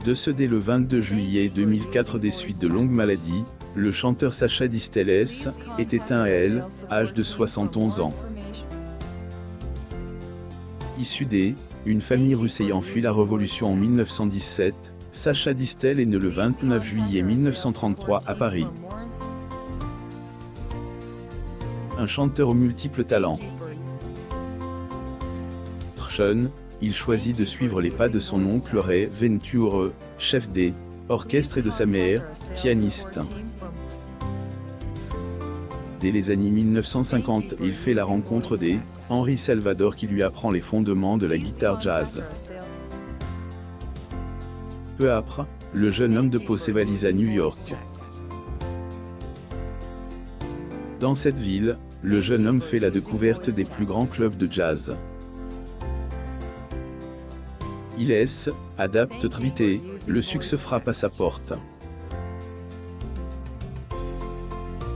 Décédé le 22 juillet 2004 des suites de longues maladies, le chanteur Sacha Distel est éteint à l'âge de 71 ans. Issu une famille russe ayant fui la Révolution en 1917, Sacha Distel est né le 29 juillet 1933 à Paris. Un chanteur aux multiples talents. Jeune, il choisit de suivre les pas de son oncle Ray Venture, chef orchestre et de sa mère, pianiste. Dès les années 1950, il fait la rencontre Henri Salvador qui lui apprend les fondements de la guitare jazz. Peu après, le jeune homme dépose ses valises à New York. Dans cette ville, le jeune homme fait la découverte des plus grands clubs de jazz. Il adapte très vite, le succès frappe à sa porte.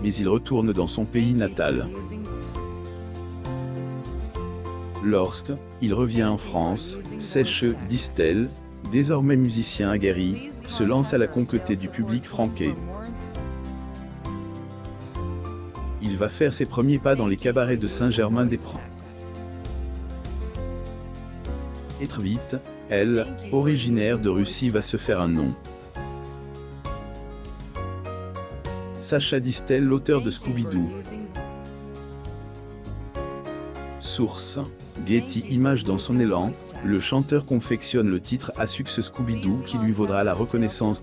Mais il retourne dans son pays natal. Lorsqu'il revient en France, Sacha Distel, désormais musicien aguerri, se lance à la conquête du public franquais. Il va faire ses premiers pas dans les cabarets de Saint-Germain-des-Prés. Et très vite, originaire de Russie, va se faire un nom. Sacha Distel, l'auteur de Scooby-Doo. Source: Getty Images. Dans son élan, le chanteur confectionne le titre à succès Scooby-Doo qui lui vaudra la reconnaissance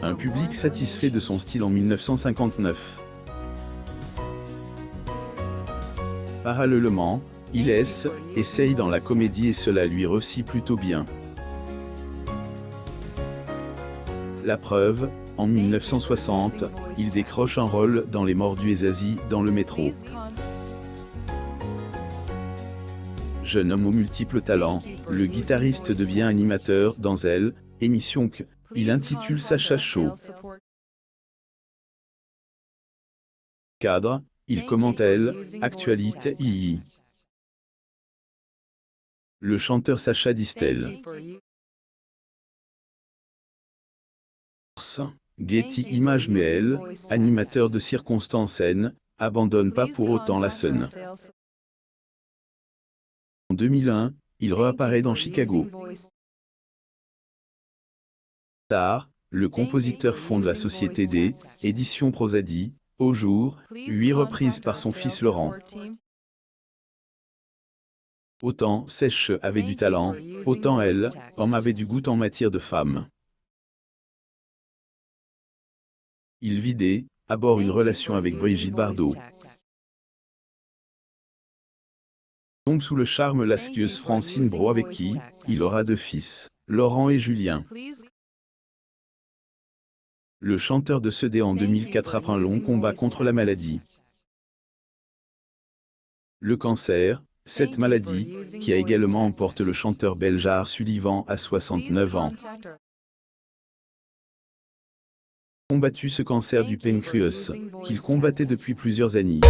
un public satisfait de son style en 1959. Parallèlement, il essaye dans la comédie et cela lui réussit plutôt bien. La preuve, en 1960, il décroche un rôle dans Les Mordus et Zazie dans le métro. Jeune homme aux multiples talents, le guitariste devient animateur dans émission qu'il intitule Sacha Show. Cadre, il commente actualité II. Le chanteur Sacha Distel. Getty Images. Mais animateur de circonstances abandonne pas pour autant la scène. En 2001, il réapparaît dans Chicago. Tard, le compositeur fonde la société Éditions Prosody, au jour, 8 reprises par son fils Laurent. Autant Sacha avait du talent, autant homme avait du goût en matière de femmes. Il vit à bord une relation avec Brigitte Bardot. Tombe sous le charme lascieuse Francine Brault avec qui il aura 2 fils, Laurent et Julien. Le chanteur décédé en 2004 après un long combat contre la maladie. Le cancer, cette maladie, qui a également emporté le chanteur belge Art Sullivan à 69 ans. Combattu ce cancer du pancréas, qu'il combattait depuis plusieurs années.